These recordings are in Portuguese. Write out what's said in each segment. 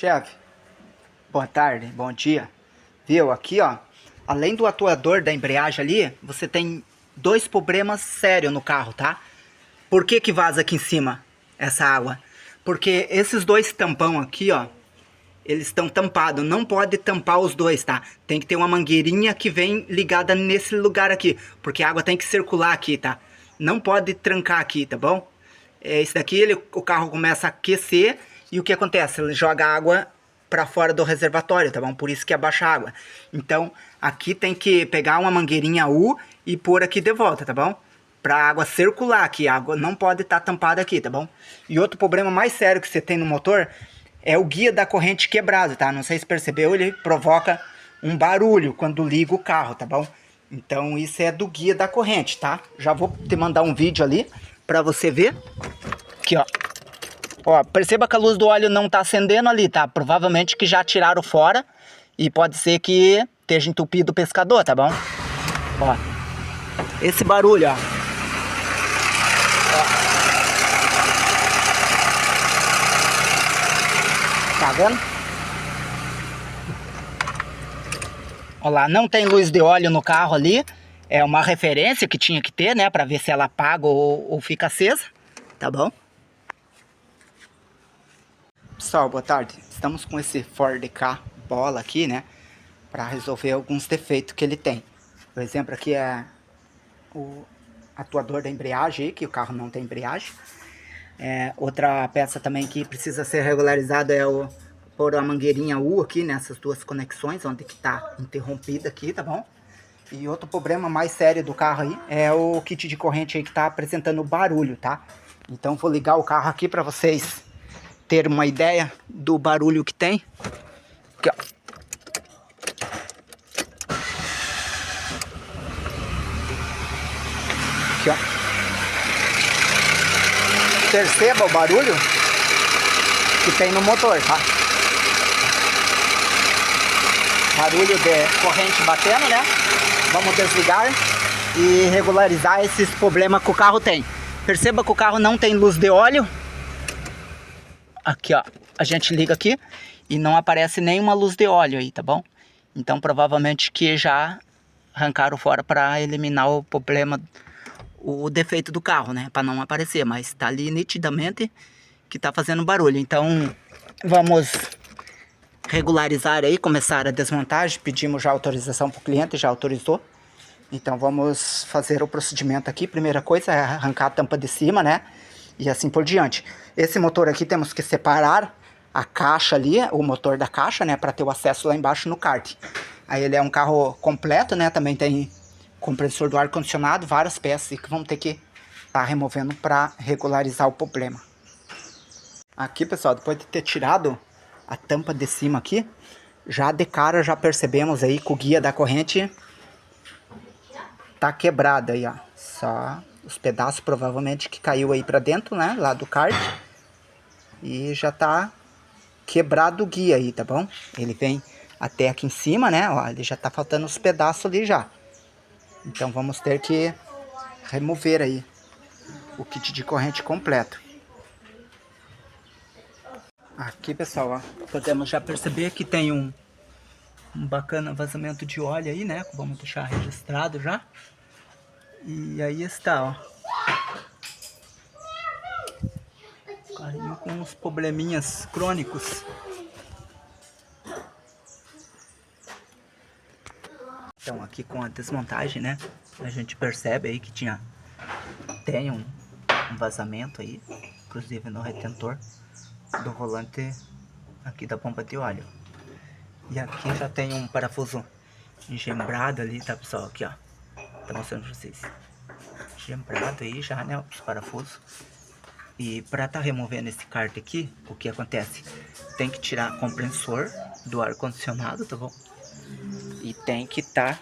Chefe, boa tarde, bom dia. Viu, aqui ó, além do atuador da embreagem ali, você tem dois problemas sérios no carro, tá? Por que que vaza aqui em cima essa água? Porque esses dois tampão aqui ó, eles estão tampados, não pode tampar os dois, tá? Tem que ter uma mangueirinha que vem ligada nesse lugar aqui, porque a água tem que circular aqui, tá? Não pode trancar aqui, tá bom? Esse daqui, o carro começa a aquecer e o que acontece? Ele joga água para fora do reservatório, tá bom? Por isso que abaixa a água. Então, aqui tem que pegar uma mangueirinha U e pôr aqui de volta, tá bom? Pra água circular aqui, a água não pode estar tampada aqui, tá bom? E outro problema mais sério que você tem no motor é o guia da corrente quebrado, tá? Não sei se percebeu, ele provoca um barulho quando liga o carro, tá bom? Então isso é do guia da corrente, tá? Já vou te mandar um vídeo ali pra você ver. Aqui, ó. Ó, perceba que a luz do óleo não tá acendendo ali, tá? Provavelmente que já tiraram fora e pode ser que esteja entupido o pescador, tá bom? Ó, esse barulho, ó. Tá vendo? Olha lá, não tem luz de óleo no carro ali. É uma referência que tinha que ter, né? Pra ver se ela apaga ou fica acesa. Tá bom? Pessoal, boa tarde. Estamos com esse Ford Ka bola aqui, né? Pra resolver alguns defeitos que ele tem. Por exemplo, aqui é o atuador da embreagem aí, que o carro não tem embreagem. Outra peça também que precisa ser regularizada é o pôr a mangueirinha U aqui nessas duas conexões, onde que tá interrompida aqui, tá bom? E outro problema mais sério do carro aí é o kit de corrente aí que tá apresentando barulho, tá? Então vou ligar o carro aqui para vocês terem uma ideia do barulho que tem. Aqui, ó. Aqui, ó. Perceba o barulho que tem no motor, tá? Barulho de corrente batendo, né? Vamos desligar e regularizar esses problemas que o carro tem. Perceba que o carro não tem luz de óleo. Aqui, ó. A gente liga aqui e não aparece nenhuma luz de óleo aí, tá bom? Então provavelmente que já arrancaram fora para eliminar o problema, o defeito do carro, né? Para não aparecer, mas tá ali nitidamente que tá fazendo barulho. Então vamos regularizar aí, começar a desmontagem. Pedimos já autorização para o cliente, já autorizou. Então vamos fazer o procedimento aqui. Primeira coisa é arrancar a tampa de cima, né? E assim por diante. Esse motor aqui temos que separar a caixa ali, o motor da caixa, né? Para ter o acesso lá embaixo no kart. Aí ele é um carro completo, né? Também tem compressor do ar-condicionado, várias peças que vamos ter que estar removendo para regularizar o problema. Aqui, pessoal, depois de ter tirado a tampa de cima aqui, já de cara já percebemos aí que o guia da corrente tá quebrado aí, ó. Só os pedaços provavelmente que caiu aí para dentro, né, lá do kart. E já tá quebrado o guia aí, tá bom? Ele vem até aqui em cima, né, ó, ele já tá faltando os pedaços ali já. Então vamos ter que remover aí o kit de corrente completo. Aqui, pessoal, ó, podemos já perceber que tem um bacana vazamento de óleo aí, né? Vamos deixar registrado já. E aí está, ó. Carrinho com uns probleminhas crônicos. Então aqui com a desmontagem, né? A gente percebe aí que tem um vazamento aí, inclusive no retentor do volante aqui da bomba de óleo. E aqui já tem um parafuso engembrado ali, tá, pessoal? Aqui, ó. Tá mostrando pra vocês. Engembrado aí já, né? Os parafusos. E pra tá removendo esse kart aqui, o que acontece? Tem que tirar o compressor do ar-condicionado, tá bom? E tem que tá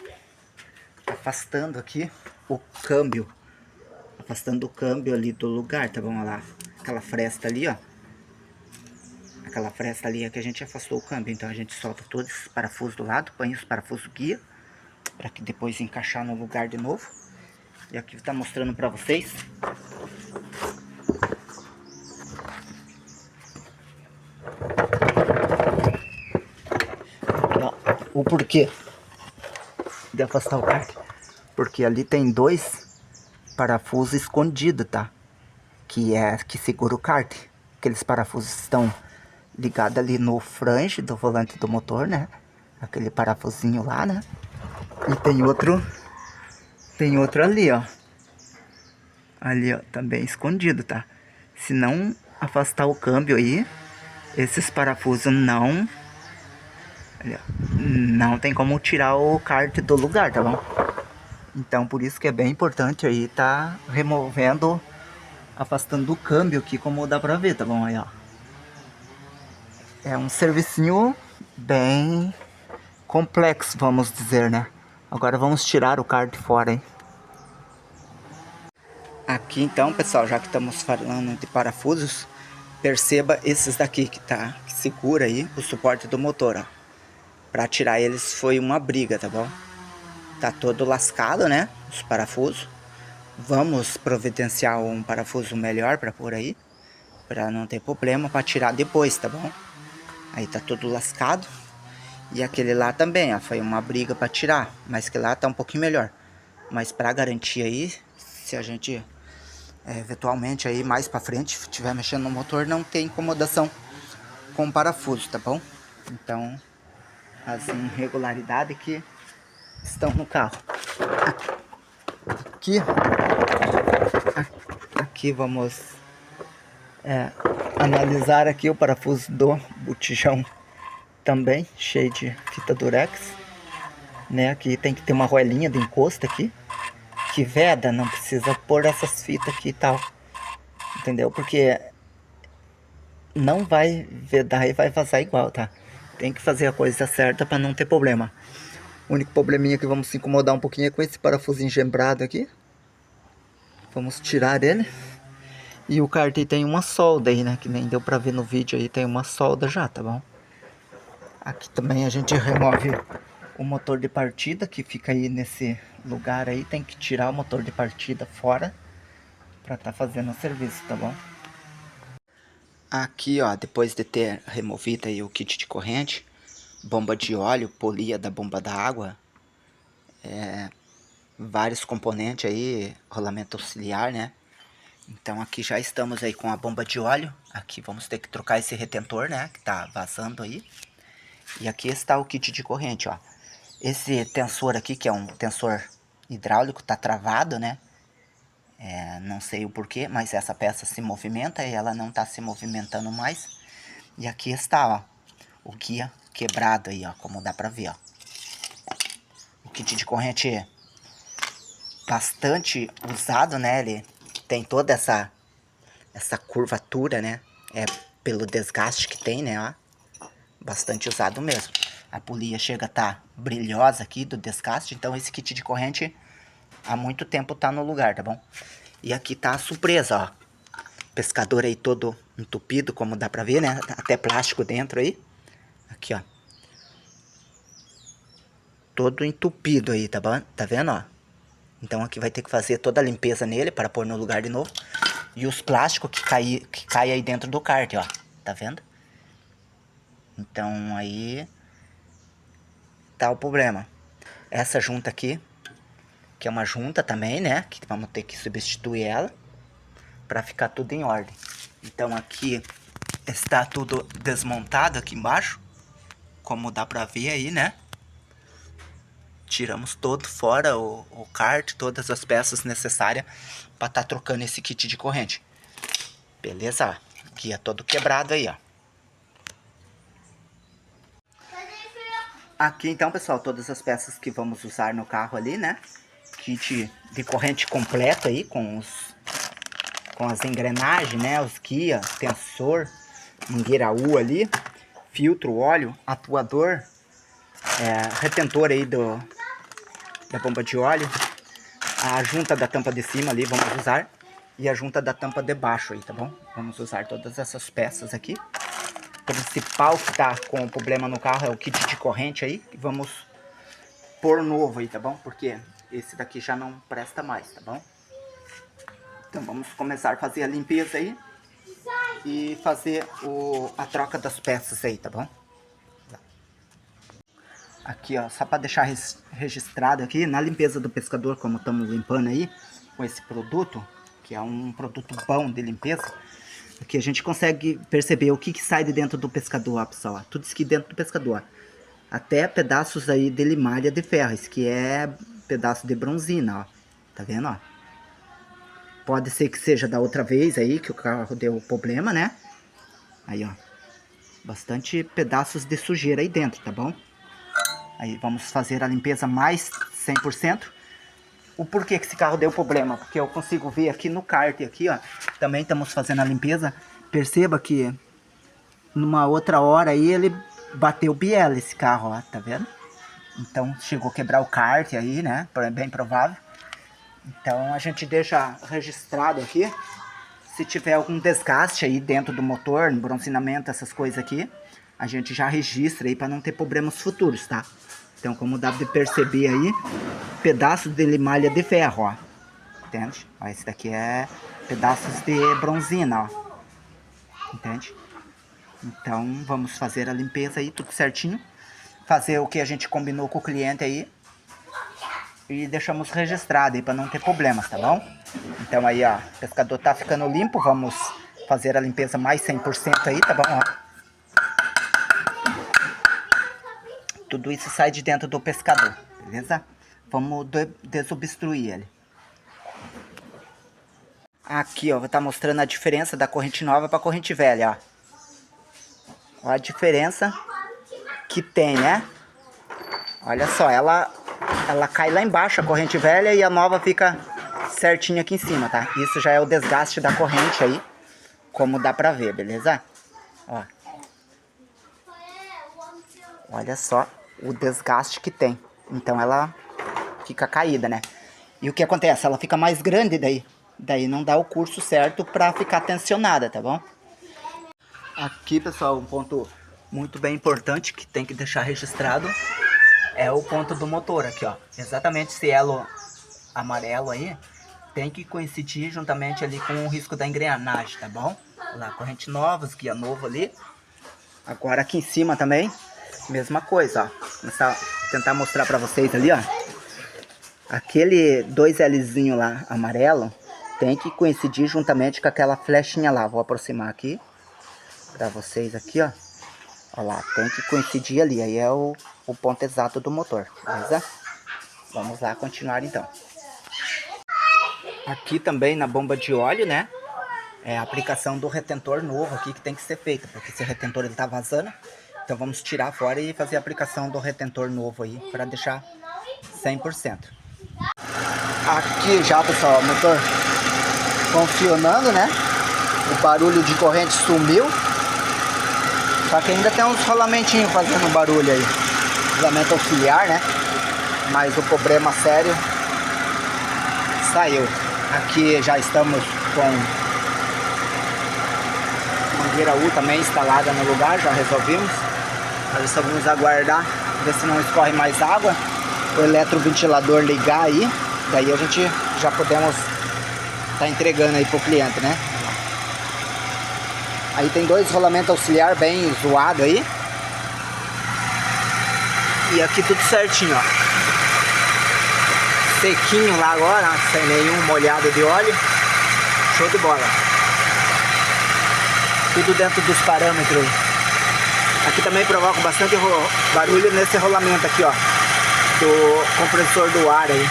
afastando aqui o câmbio. Afastando o câmbio ali do lugar, tá bom? Olha lá. Aquela fresta ali, ó. Aquela fresta ali é que a gente afastou o câmbio. Então a gente solta todos os parafusos do lado, põe os parafusos guia, para que depois encaixar no lugar de novo. E aqui está mostrando para vocês. o porquê de afastar o kart. Porque ali tem 2 parafusos escondidos, tá? Que segura o kart. Aqueles parafusos estão ligados ali no flange do volante do motor, né? Aquele parafusinho lá, né? E tem outro ali, ó. Ali, ó, também escondido, tá? Se não afastar o câmbio aí, esses parafusos não... Ali, ó, não tem como tirar o kart do lugar, tá bom? Então, por isso que é bem importante aí tá removendo, afastando o câmbio aqui, como dá pra ver, tá bom? Aí, ó. É um servicinho bem complexo, vamos dizer, né? Agora vamos tirar o kart fora, hein? Aqui então, pessoal, já que estamos falando de parafusos, perceba esses daqui que segura aí o suporte do motor, ó. Pra tirar eles foi uma briga, tá bom? Tá todo lascado, né? Os parafusos. Vamos providenciar um parafuso melhor pra pôr aí, pra não ter problema pra tirar depois, tá bom? Aí tá todo lascado. E aquele lá também, ó, foi uma briga pra tirar, mas que lá tá um pouquinho melhor. Mas pra garantir aí, se a gente eventualmente aí mais pra frente estiver mexendo no motor, não tem incomodação com o parafuso, tá bom? Então, as irregularidades que estão no carro. Aqui vamos analisar aqui o parafuso do botijão também, cheio de fita durex, né? Aqui tem que ter uma roelinha de encosto aqui, que veda, não precisa pôr essas fitas aqui e tal, entendeu? Porque não vai vedar e vai vazar igual, tá? Tem que fazer a coisa certa para não ter problema. O único probleminha que vamos se incomodar um pouquinho é com esse parafuso engembrado aqui. Vamos tirar ele. E o kart tem uma solda aí, né? Que nem deu pra ver no vídeo aí, tem uma solda já, tá bom? Aqui também a gente remove o motor de partida, que fica aí nesse lugar aí. Tem que tirar o motor de partida fora pra tá fazendo o serviço, tá bom? Aqui, ó, depois de ter removido aí o kit de corrente, bomba de óleo, polia da bomba da água, vários componentes aí, rolamento auxiliar, né? Então aqui já estamos aí com a bomba de óleo. Aqui vamos ter que trocar esse retentor, né? Que tá vazando aí. E aqui está o kit de corrente, ó. Esse tensor aqui, que é um tensor hidráulico, tá travado, né? Não sei o porquê, mas essa peça se movimenta e ela não tá se movimentando mais. E aqui está, ó, o guia quebrado aí, ó, como dá pra ver, ó. O kit de corrente bastante usado, né? Ele tem toda essa curvatura, né? É pelo desgaste que tem, né? Ó, bastante usado mesmo. A polia chega a estar brilhosa aqui do desgaste, então esse kit de corrente há muito tempo tá no lugar, tá bom? E aqui tá a surpresa, ó. Pescador aí todo entupido, como dá pra ver, né? Até plástico dentro aí. Aqui, ó. Todo entupido aí, tá bom? Tá vendo, ó? Então aqui vai ter que fazer toda a limpeza nele para pôr no lugar de novo. E os plásticos que cai aí dentro do kart, ó. Tá vendo? Então aí tá o problema. Essa junta aqui, que é uma junta também, né? Que vamos ter que substituir ela para ficar tudo em ordem. Então aqui está tudo desmontado aqui embaixo, como dá pra ver aí, né? Tiramos todo fora o kart, todas as peças necessárias para estar trocando esse kit de corrente. Beleza? Aqui é todo quebrado aí, ó. Aqui então, pessoal, todas as peças que vamos usar no carro ali, né? Kit de corrente completo aí, com as engrenagens, né? Os guia, tensor, mangueira U ali, filtro, óleo, atuador, retentor aí da bomba de óleo, a junta da tampa de cima ali vamos usar e a junta da tampa de baixo aí, tá bom? Vamos usar todas essas peças aqui. O principal que tá com problema no carro é o kit de corrente aí, que vamos pôr novo aí, tá bom? Porque esse daqui já não presta mais, tá bom? Então vamos começar a fazer a limpeza aí e fazer a troca das peças aí, tá bom? Aqui, ó, só para deixar registrado aqui, na limpeza do pescador, como estamos limpando aí, com esse produto, que é um produto bom de limpeza, aqui a gente consegue perceber o que sai de dentro do pescador, ó, pessoal, ó, tudo isso aqui dentro do pescador, até pedaços aí de limalha de ferro, isso que é pedaço de bronzina, ó, tá vendo, ó? Pode ser que seja da outra vez aí, que o carro deu problema, né? Aí, ó, bastante pedaços de sujeira aí dentro, tá bom? Aí vamos fazer a limpeza mais 100%. O porquê que esse carro deu problema? Porque eu consigo ver aqui no kart, aqui, ó. Também estamos fazendo a limpeza. Perceba que numa outra hora aí ele bateu biela esse carro, ó. Tá vendo? Então chegou a quebrar o kart aí, né? É bem provável. Então a gente deixa registrado aqui. Se tiver algum desgaste aí dentro do motor, bronzinamento, essas coisas aqui, a gente já registra aí para não ter problemas futuros, tá? Então, como dá de perceber aí, pedaços de limalha de ferro, ó. Entende? Ó, esse daqui é pedaços de bronzina, ó. Entende? Então, vamos fazer a limpeza aí, tudo certinho. Fazer o que a gente combinou com o cliente aí. E deixamos registrado aí para não ter problemas, tá bom? Então aí, ó, o pescador tá ficando limpo. Vamos fazer a limpeza mais 100% aí, tá bom? Ó. Tudo isso sai de dentro do pescador, beleza? Vamos desobstruir ele. Aqui, ó, vou estar mostrando a diferença da corrente nova para a corrente velha, ó. Ó a diferença que tem, né? Olha só, ela cai lá embaixo, a corrente velha, e a nova fica certinho aqui em cima, tá? Isso já é o desgaste da corrente aí, como dá pra ver, beleza? Ó. Olha só o desgaste que tem. Então ela fica caída, né? E o que acontece? Ela fica mais grande daí. Daí não dá o curso certo pra ficar tensionada, tá bom? Aqui, pessoal, um ponto muito bem importante que tem que deixar registrado é o ponto do motor aqui, ó. Exatamente esse elo amarelo aí tem que coincidir juntamente ali com o risco da engrenagem, tá bom? Olha lá, corrente nova, guia novo ali. Agora aqui em cima também, mesma coisa, ó. Começar a tentar mostrar pra vocês ali, ó. Aquele 2Lzinho lá, amarelo, tem que coincidir juntamente com aquela flechinha lá. Vou aproximar aqui pra vocês aqui, ó. Olha lá, tem que coincidir ali. Aí é o ponto exato do motor, beleza? Vamos lá continuar então. Aqui também na bomba de óleo, né? É a aplicação do retentor novo aqui que tem que ser feita, porque esse retentor ele tá vazando. Então vamos tirar fora e fazer a aplicação do retentor novo aí para deixar 100%. Aqui já, pessoal, o motor funcionando, né? O barulho de corrente sumiu. Só que ainda tem uns rolamentinhos fazendo barulho aí. Rolamento auxiliar, né? Mas o problema sério saiu. Aqui já estamos com mangueira U também instalada no lugar, já resolvimos. Agora só vamos aguardar, ver se não escorre mais água. O eletroventilador ligar aí, daí a gente já podemos estar entregando aí pro cliente, né? Aí tem dois rolamentos auxiliar bem zoado aí. E aqui tudo certinho, ó. Sequinho lá agora, sem nenhum molhado de óleo. Show de bola. Tudo dentro dos parâmetros. Aqui também provoca bastante barulho nesse rolamento aqui, ó. Do compressor do ar aí.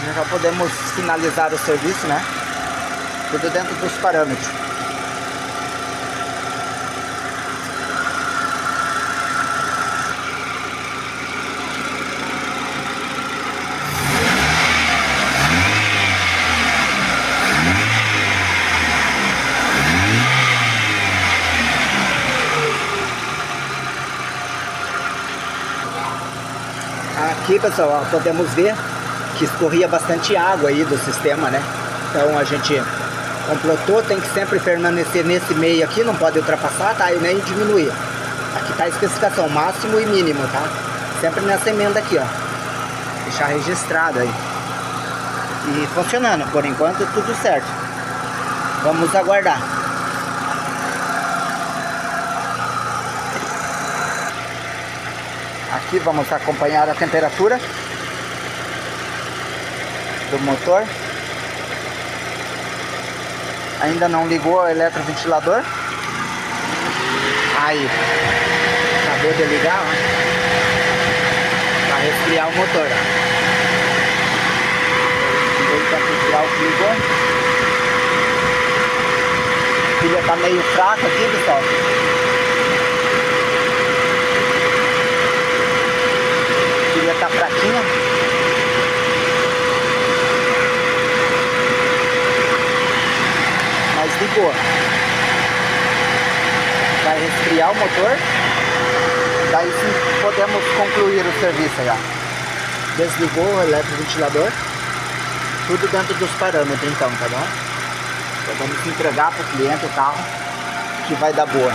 Nós já podemos finalizar o serviço, né? Tudo dentro dos parâmetros. Aqui, pessoal, ó, podemos ver que escorria bastante água aí do sistema, né? Então a gente completou, tem que sempre permanecer nesse meio aqui, não pode ultrapassar, tá? E nem diminuir. Aqui tá a especificação máximo e mínimo, tá? Sempre nessa emenda aqui, ó. Deixar registrado aí. E funcionando, por enquanto tudo certo. Vamos aguardar. aqui, vamos acompanhar a temperatura do motor. Ainda não ligou o eletroventilador. Aí, acabou de ligar, ó, para resfriar o motor, ó. Ele tá resfriar o que ligou. A pilha tá meio fraca aqui, pessoal. A pilha tá fraquinha. Mas ligou. Vai resfriar o motor. Daí sim podemos concluir o serviço já. Desligou o eletroventilador. Tudo dentro dos parâmetros então, tá bom? Então vamos entregar para o cliente o carro que vai dar boa.